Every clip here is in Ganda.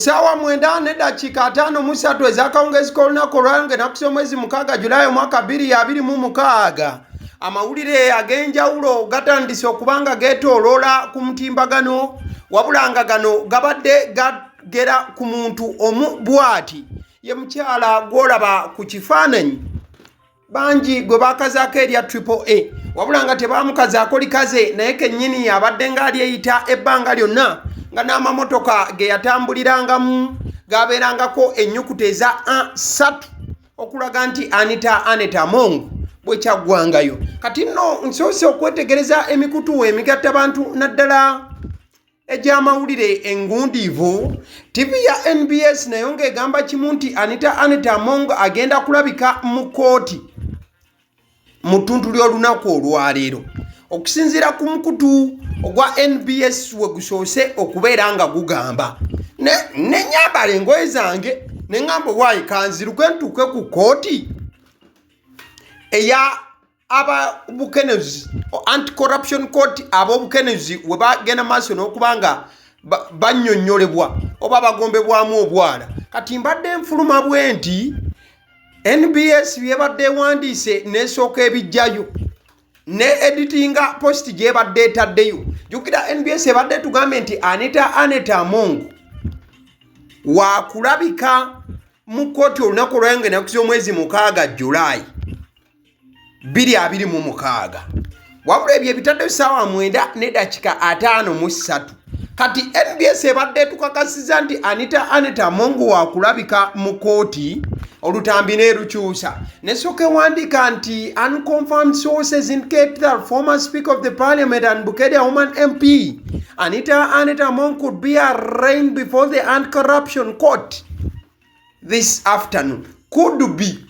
Sawa mwenda neda chikatano musatu ezakawungezi kolunaku olwange nakusoma mwezi mukaga Julai mwaka 2026 amawulire ag'enjawulo gatandise okubanga geetooloola ku mutimbagano wabulanga gano gabadde gagera ku muntu omu bwati ye mukyala gwolaba ku kifaananyi bangi gwe bakazaako erya AAA wabulanga tebamukazaako likaze naye kennyini abadde ng'alyeyita ebbanga lyonna nga n'amamotoka ge yatambulirangamu gabeerangako ennyukuta eza 3 okulaga nti Anita Among bwe kyaggwangayo. Kati nno nsoose okwetegereza emikutu emigatta bantu naddala egy'amawulire engundiivu. TV ya NBS nayo ng'egamba kimu nti Anita Among agenda kulabika mu kooti mu ttuntu ly'olunaku olwaleero okusinziira ku mukutu ogwa NBS we gusoose okubeera nga gugamba ne nyambala engoye zange ne ngamba waayi kanziruke ntuuke ku kooti eya ababukeneezi anti-corruption court ab'obukeneezi we bagenda maaso n'okuba nga bannyonnyolebwa oba bagombebwamu obwala. Kati mbadde nfuluma bwe nti NBS byebadde ewandiise n'esooka ebijjayo ne editinga post gyebadde etaddeyo. Jjukira NBS ebadde tugambe nti Anita Among waakulabika mu kooti olunaku olwange nakuza omwezi mukaaga Julai 2026 wabula ebyo ebitadde ssaawa 9:53. Kati NBS ebadde tukakasiza nti Anita Among waakulabika mu kooti olutambi n'erukyusa nesooka ewandiika nti unconfirmed sources indicate that former Speaker of the Parliament and Bukedea woman MP Anita Among could be arraigned before the anti-corruption court this afternoon. Could be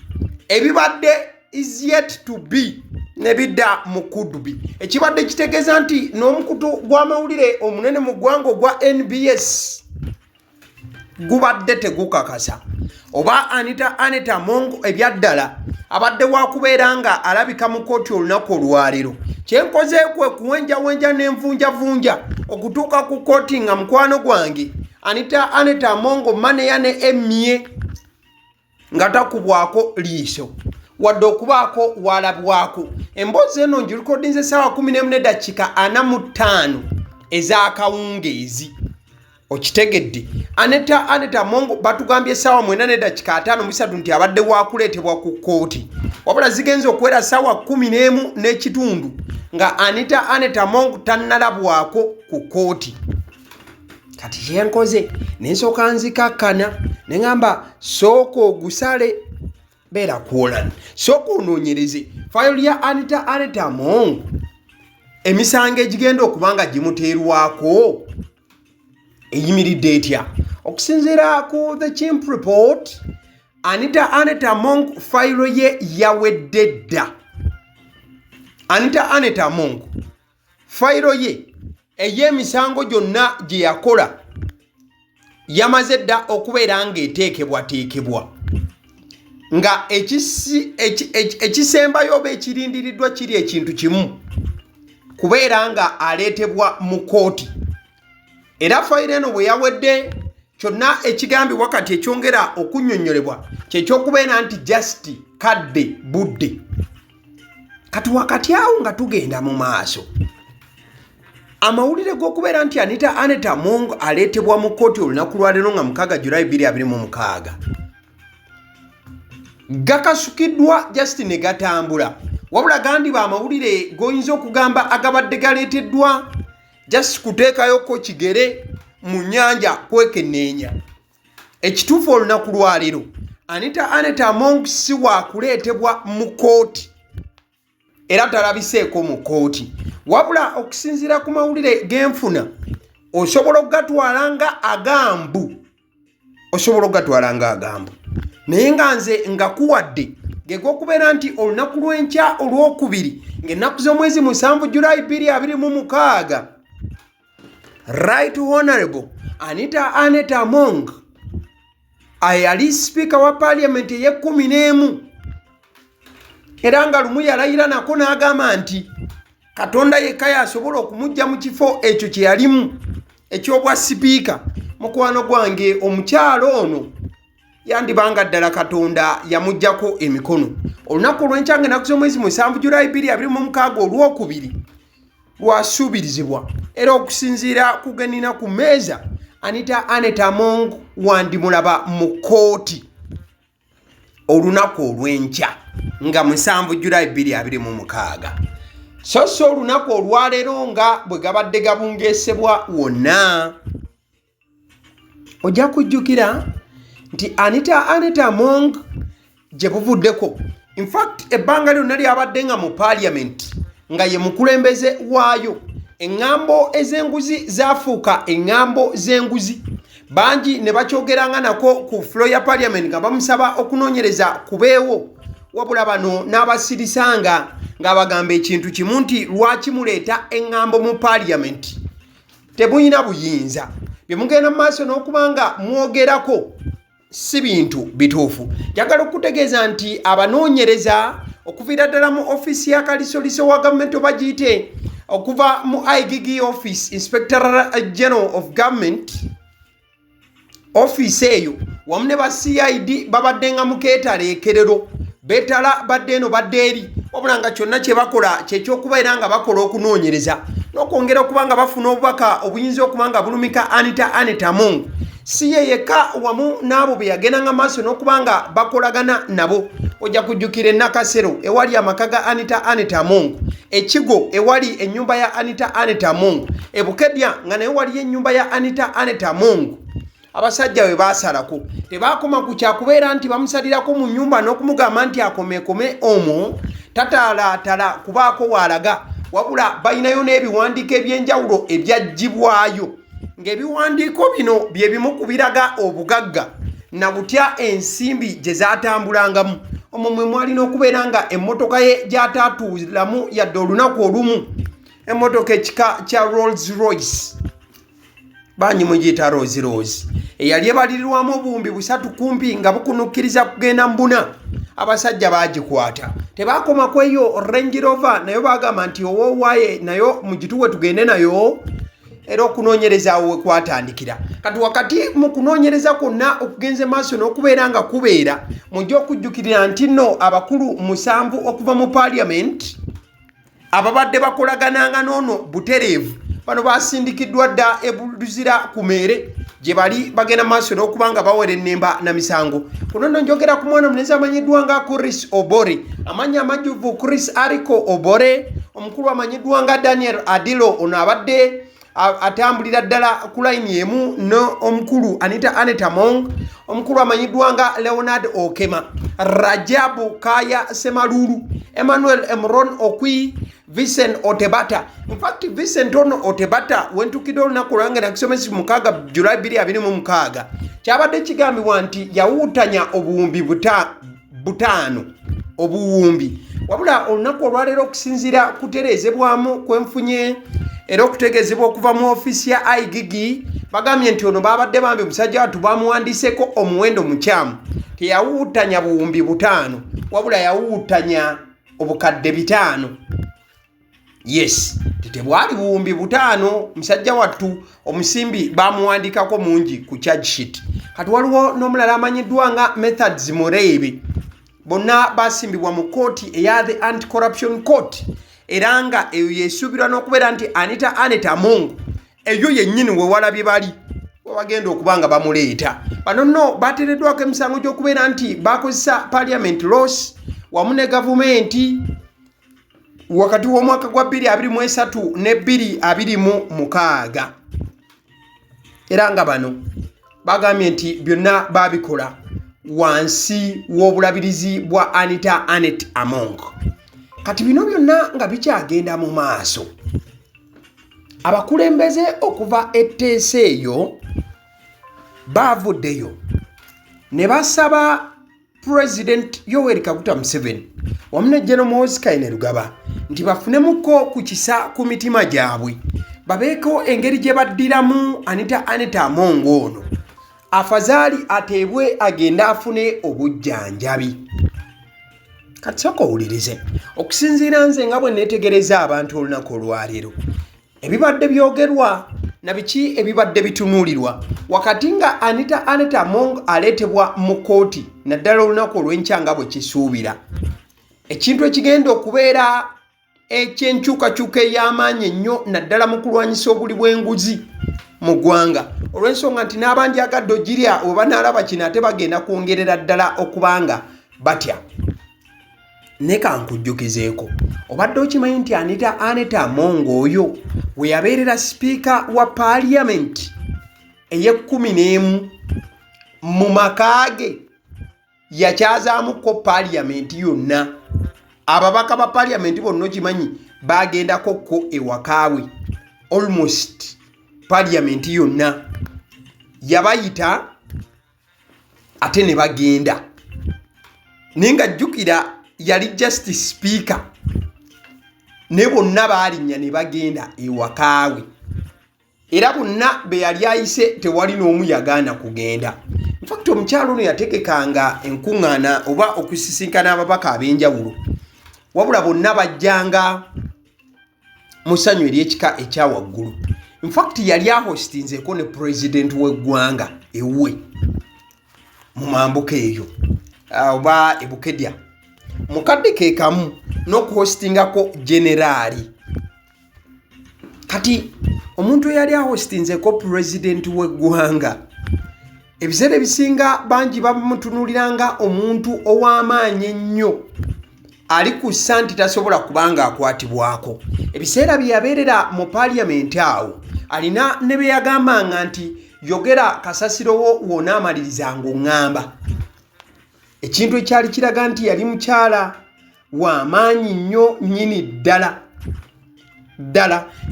ebibadde is yet to be nebidda mu could be ekibadde kitegeeza nti n'omukutu gw'amawulire omunene mu ggwanga ogwa NBS gubadde tegukakasa oba Anita Among ebyaddala abadde wakubeera nga alabika mu kooti olunaku olwaleero. Kyenkozeekwe kuwenjawenja n'envunjavunja okutuuka ku kooti nga mukwano gwange Anita Among maneya ne emye nga takubwako liiso wadde okubaako walabwako. Emboozi eno njirikodinze ssaawa 11:45 ez'akawungeezi. Okitegedde Anita Among batugambye ssaawa 9:53 nti abadde waakuleetebwa ku kooti wabula zigenze okuwera ssaawa 11:30 nga Anita Among tannalabwako ku kooti. Kati kyenkoze nensooka nzikakkana ne ngamba sooka ogusale beera kwolana sooka onoonyereze fayiro ya Anita Among emisango egigenda okuba nga gimuteerwako eyimiridde etya. Okusinziira ku The Chimp Report Anita Among fayiro ye yawedde dda. Anita Among fayiro ye ey'emisango gyonna gye yakola yamaze dda okubeera ng'eteekebwateekebwa nga ekisembayo oba ekirindiriddwa kiri ekintu kimu kubeera nga aleetebwa mu kooti. Era fayiro eno bwe yawedde kyonna ekigambibwa kati ekyongera okunnyonnyolebwa kyekyokubeera nti just kadde budde. Kati wakati awo nga tugenda mu maaso amawulire g'okubeera nti Anita Among aleetebwa mu kooti olunaku lwaleero nga 6 Julai 2026 gakasukiddwa just ne gatambula wabula gandi amawulire g'oyinza okugamba agabadde galeeteddwa just kuteekayoko kigere mu nnyanja kwekenneenya. Ekituufu olunaku lwaleero Anita Among si waakuleetebwa mu kooti era talabiseeko mu kooti wabula okusinziira ku mawulire g'enfuna osobola okugatwala nga agambu naye nga nze ngakuwadde geg'okubeera nti olunaku lw'enkya olwokubiri ng'ennaku z'omwezi 7 Julai 2026 Right Honorable Anita Among ayali sipiika wa Parliament ey'e11 era nga lumu yalayira nako n'agamba nti Katonda yekka yasobola okumujja mu kifo ekyo kye yalimu eky'obwa sipiika mukwano gwange omukyalo ono yandibanga ddala Katonda yamujjako emikono. Olunaku olw'enkyange nakuza omwezi 7 Julayi 2026 olwokubiri lwasuubirizibwa era okusinziira ku genina ku meeza Anita Annette Among wandimulaba mu kkooti olunaku olw'enkya nga 7 Julayi 2026. So olunaku olwaleero nga bwe gabadde gabungeesebwa wonna ojja kujjukira nti Anita Annette Among gye buvuddeko. In fact ebbanga lyonna lyabadde nga mu parliament nga ye mukulembeze waayo. Eŋŋambo ez'enguzi zaafuuka eŋŋambo z'enguzi. Bangi ne bakyogeranga nako ku floor ya parliament nga bamusaba okunoonyereza kubeewo. Wabula bano n'abasirisanga nga bagamba ekintu kimu nti lwaki muleeta eŋŋambo mu parliament tebuyina buyinza. Bye mugenda mu maaso n'okubanga mwogerako si bintu bituufu. Njagala okutegeeza nti abanoonyereza okuviira ddala mu office ya kalisoliso wa gavumenti oba giyite okuva mu IGG office Inspector General of Government office eyo wamu ne ba CID babadde nga mukeetaleekerero beetala badde eno badde eri wabula nga kyonna kye bakola kyekyokuba era nga bakola okunoonyereza n'okwongera okuba nga bafuna obubaka obuyinza okuba nga bulumika Anita Annette Among. Si ye yekka wamu n'abo be yagendanga maaso n'okuba nga bakolagana nabo. Ojja kujjukira Nakasero ewali amaka ga Anita Annette Among, Ekigo ewali ennyumba ya Anita Annette Among, Ebukedya nga naye waliyo ennyumba ya Anita Annette Among. Abasajja we baasalako tebaakoma ku kyakubeera nti bamusalirako mu nnyumba n'okumugamba nti akomeekome omwo tataalaatala kubaako waalaga, wabula balinayo n'ebiwandiiko eby'enjawulo ebyaggyibwayo ng'ebiwandiiko bino bye bimu ku biraga obugagga na butya ensimbi gye zaatambulangamu. Omwo mwe mwalina okubeera nga emmotoka ye gy'ataatuulamu yadde olunaku olumu, emmotoka ekika kya Rolls Royce banyi mugiyita Rolls Royce eyali ebalirirwamu obuwumbi 3 kumpi nga bukunukkiriza kugenda mbuna. Abasajja baagikwata tebaakoma ku eyo Range Rover nayo baagamba nti owoowaye nayo mugituwe tugende nayo era okunoonyereza awo kwatandikira. Kati wakati mu kunoonyereza kwonna okugenze maaso n'okubeera nga kubeera mujja okujjukirira nti nno abakulu 7 okuva mu parliament ababadde bakolagananga n'ono butereevu bano baasindikiddwa dda ebuluzira ku meere gye bali bagenda maaso n'okuba nga bawera ennemba na misango. Kuno nno njogera ku mwana omunezi amanyiddwa nga Chris Obore, amannya amajjuvu Chris Ariko Obore, omukulu amanyiddwa nga Daniel Adilo ono abadde atambulira ddala ku layini emu n'omukulu Anita Annette Among, omukulu amanyiddwa nga Leonard Okema, Rajabu Kaya Semalulu, Emmanuel Emron Okwi, Vincent Otebata. In fact Vincent ono Otebata wentukidde olunaku lwange nakisomesi 6 Julayi 2026 kyabadde kigambibwa nti yawuutanya obuwumbi 5 obuwumbi, wabula olunaku olwaleero okusinziira kutereezebwamu kwenfunye era okutegeezebwa okuva mu ofisi ya IGG bagambye nti ono babadde bambi musajja watu bamuwandiiseko omuwendo mukyamu teyawuutanya buwumbi 5 wabula yawuutanya obukadde 5. Yes, tebwali buwumbi 5 musajja wattu omusimbi bamuwandikako mungi ku charge sheet. Kati waliwo n'omulala amanyiddwa nga Methods Mureibe, bonna basimbibwa mu kooti eya the Anti-Corruption Court era nga eyo yesuubirwa n'okubeera nti Anita Annette Among eyo yennyini we walabye bali wabagenda okuba nga bamuleeta. Bano nno bateereddwako emisango gy'okubeera nti bakozesa parliament laws wamu ne gavumenti wakati w'omwaka gwa 2023 ne 2026 era nga bano bagambye nti byonna babikola wansi w'obulabirizi bwa Anita Annette Among. Kati bino byonna nga bikyagenda mu maaso, abakulembeze okuva etteesa eyo baavuddeyo ne basaba President Yoweri Kaguta Museveni wamu ne General Muhoozi Kainerugaba nti bafunemuko ku kisa ku mitima gyabwe babeeko engeri gye baddiramu Anita Annette Among ono afazaali ateebwe agenda afune obujjanjabi. Kati sooka owulirize okusinziira nze nga bwe neetegereza abantu olunaku olwaleero ebibadde byogerwa na biki ebibadde bitunulirwa wakati nga Anita Among aletebwa mu kooti naddala olunaku olw'enkya bwe kisuubira ekintu ekigenda okubeera ekyenkyukakyuka ey'amaanyi ennyo naddala mu kulwanyisa obuli bw'enguzi mu ggwanga olw'ensonga nti n'abandi agadde ogirya oba naalaba kino ate bagenda kwongerera ddala okubanga batya. Ne kankujjukizeeko obadde okimanyi nti Anita Among oyo we yabeerera sipiika wa paaliyamenti ey'11 mu maka ge yakyazaamuko paaliyamenti yonna ababaka ba paaliyamenti bonna okimanyi bagendakokko ewakaawe almost paaliyamenti yonna yabayita ate ne bagenda naye nga jjukira yali just speaker ne bonna baalinnya ne bagenda ewakaawe era bonna be yali ayise tewali n'omu yagaana kugenda. Infact omukyalo ono yategekanga enkuŋŋaana oba okusisinkana ababaka ab'enjawulo wabula bonna bajjanga mu ssanyu ery'ekika ekya waggulu. Infact yali ahostinzeeko ne pulezidenti w'eggwanga ewuwe mu mambuka eyo oba ebukedya mukadde ke kamu n'okuhostingako generaali. Kati omuntu eyali ahostinzeeko pulezidenti w'eggwanga ebiseera ebisinga bangi bamutunuliranga omuntu ow'amaanyi ennyo ali ku ssa nti tasobola kubanga akwatibwako. Ebiseera bye yabeerera mu paaliyamenti awo alina ne be yagambanga nti yogera kasasiro wo wonaamaliriza ng'oŋŋamba. Ekintu ekyali kiraga nti yali mukyala w'amaanyi nnyo nnyini ddala.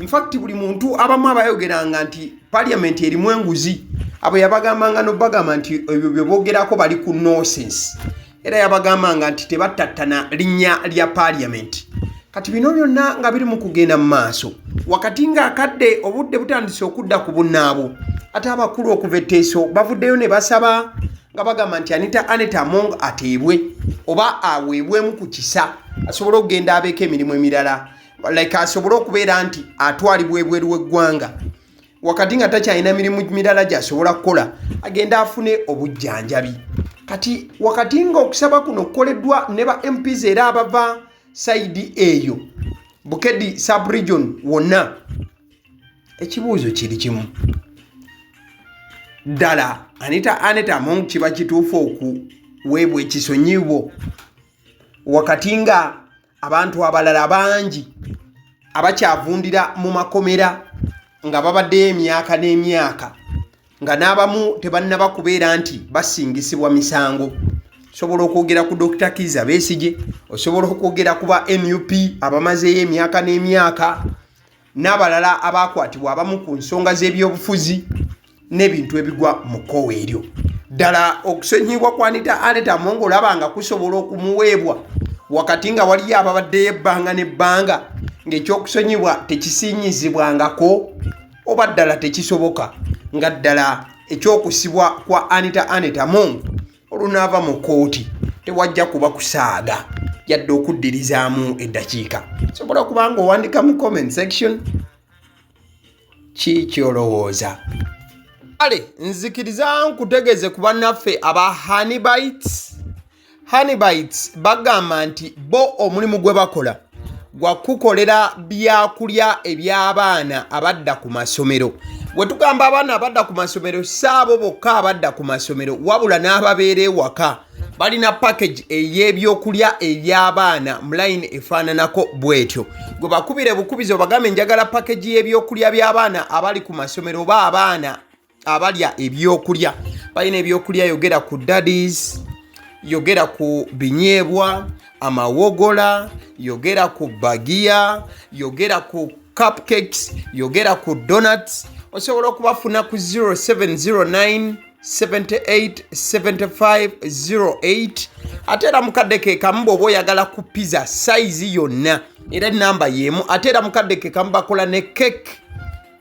Infact buli muntu abamu abayogeranga nti paaliyamenti erimu enguzi abo yabagambanga n'obbagamba nti ebyo bye boogerako bali ku nonsense era yabagambanga nti tebattattana linnya lya paaliyamenti. Kati bino byonna nga biri mu kugenda mu maaso wakati ng'akadde obudde butandise okudda ku bunnaabo ate abakulu okuva etteeso bavuddeyo ne basaba nga bagamba nti Anita Among ateebwe oba aweebwemu ku kisa asobole okugenda abeeko emirimu emirala asobole okubeera nti atwalibwa ebweru w'eggwanga wakati nga takyalina mirimu mirala gy'asobola kukola agenda afune obujjanjabi. Kati wakati nga okusaba kuno kukoleddwa ne ba MPs era abava sayidi eyo Bukedi sub-region wonna ekibuuzo kiri kimu ddala Anita Among kiba kituufu okuweebwa ekisonyiwo wakati nga abantu abalala bangi abakyavundira mu makomera nga babaddeyo emyaka n'emyaka nga n'abamu tebannaba kubeera nti basingisibwa misango. Osobola okwogera ku Dr. Kizza Besigye, osobola okwogera ku ba NUP abamazeeyo emyaka n'emyaka n'abalala abakwatibwa abamu ku nsonga z'ebyobufuzi n'ebintu ebigwa mu kkowe eryo. Ddala okusonyibwa kwa Anita Among olaba nga kusobola okumuweebwa wakati nga waliyo ababaddeyo ebbanga n'ebbanga ng'ekyokusonyibwa tekisinyizibwangako oba ddala tekisoboka nga ddala ekyokusibwa kwa Anita Among olunaava mu kooti tewajja kuba kusaaga yadde okuddirizaamu eddakiika. Sobola kubanga owandika mu comment section ki kyolowooza. Ale nzikiriza nkutegeeze ku bannaffe aba Honey Bites bagamba nti bo omulimu gwe bakola gwa kukolera byakulya eby'abaana abadda ku masomero. Bwe tugamba abaana abadda ku masomero saabo bokka abadda ku masomero wabula n'ababeera ewaka balina package ey'ebyokulya eby'abaana mu line efaananako bw'etyo. Gwe bakubire bukubizi obagambe njagala package y'ebyokulya by'abaana abali ku masomero oba abaana abalya ebyokulya. Balina ebyokulya yogera ku daddies, yogera ku binyeebwa, amawogola, yogera ku bagiya, yogera ku cupcakes, yogera ku donuts. Osobola okubafuna ku 0709 787508 ate era mukadde ke kamu bw'oba oyagala ku pizza size yonna era namba y'emu ate era mukadde ke kamu bakola ne cake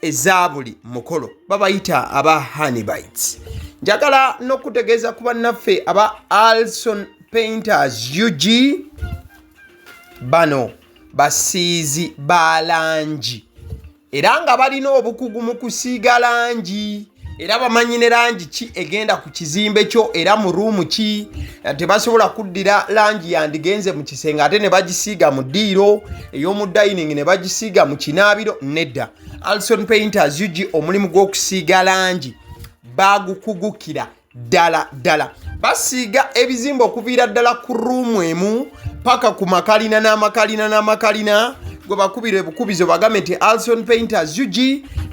eza buli mukolo babayita aba Honey Bites. Njagala n'okutegeeza ku bannaffe aba Alson Painters UG bano basiizi balangi era nga balina obukugu mu kusiiga langi era bamanyi ne langi ki egenda ku kizimbe kyo era mu ruumu ki. Tebasobola kuddira langi yandigenze mu kisenge ate ne bagisiiga mu ddiiro ey'omu dining ne bagisiiga mu kinaabiro. Nedda, Alson Painters UG omulimu gw'okusiiga langi bagukugukira ddala. Basiiga ebizimbe okuviira ddala ku ruumu emu paka ku makalina n'amakalina gwe bakubira ebukubizo bagambe nti Alson Painters UG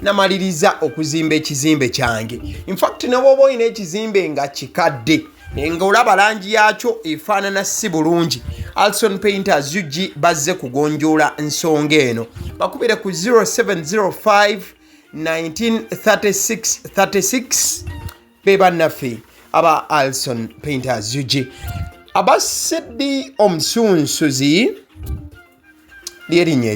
namaliriza okuzimba ekizimbe kyange. In fact ne bw'oba olina ekizimbe nga kikadde nga olaba langi yaakyo efaanana si bulungi, Alson Painters UG bazze kugonjoola nsonga eno. Bakubire ku 0705 1936 be bannaffe aba Alson Painters UG. Aba Sedi Omusunsuzi ly'erinnya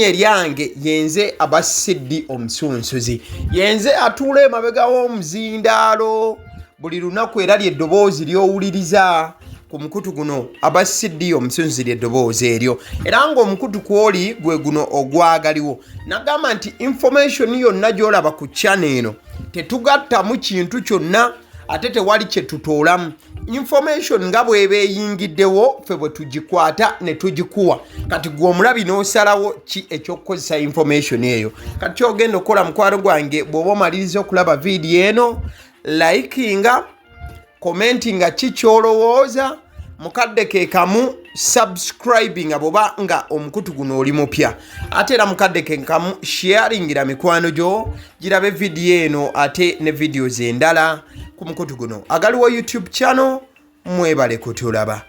eryange yenze aba Sedi Omusunsuzi. Yenze atuula emabega w'omuzindaalo buli lunaku era ly'eddoboozi ly'owuliriza ku mukutu guno aba Sedi Omusunsuzi ly'eddoboozi eryo era ng'omukutu kw'oli gwe guno ogwagaliwo. Nagamba nti information yonna gy'olaba ku channel eno tetugattamu kintu kyonna ate tewali kye tutoolamu. Information nga bw'eba eyingiddewo ffe bwe tugikwata ne tugikuwa. Kati gwe omulabi n'osalawo ki eky'okukozesa information eyo. Kati ky'ogenda okukola mukwano gwange bw'oba omaliriza okulaba vidiyo eno, likinga, commentinga ki ky'olowooza, mukadde ke kamu subscribinga bw'oba nga omukutu guno oli mupya, ate era mukadde ke kamu sharingira mikwano gyo girabe vidiyo eno ate ne videos endala ku mukutu guno. Agaliwo YouTube channel mwebale kutulaba.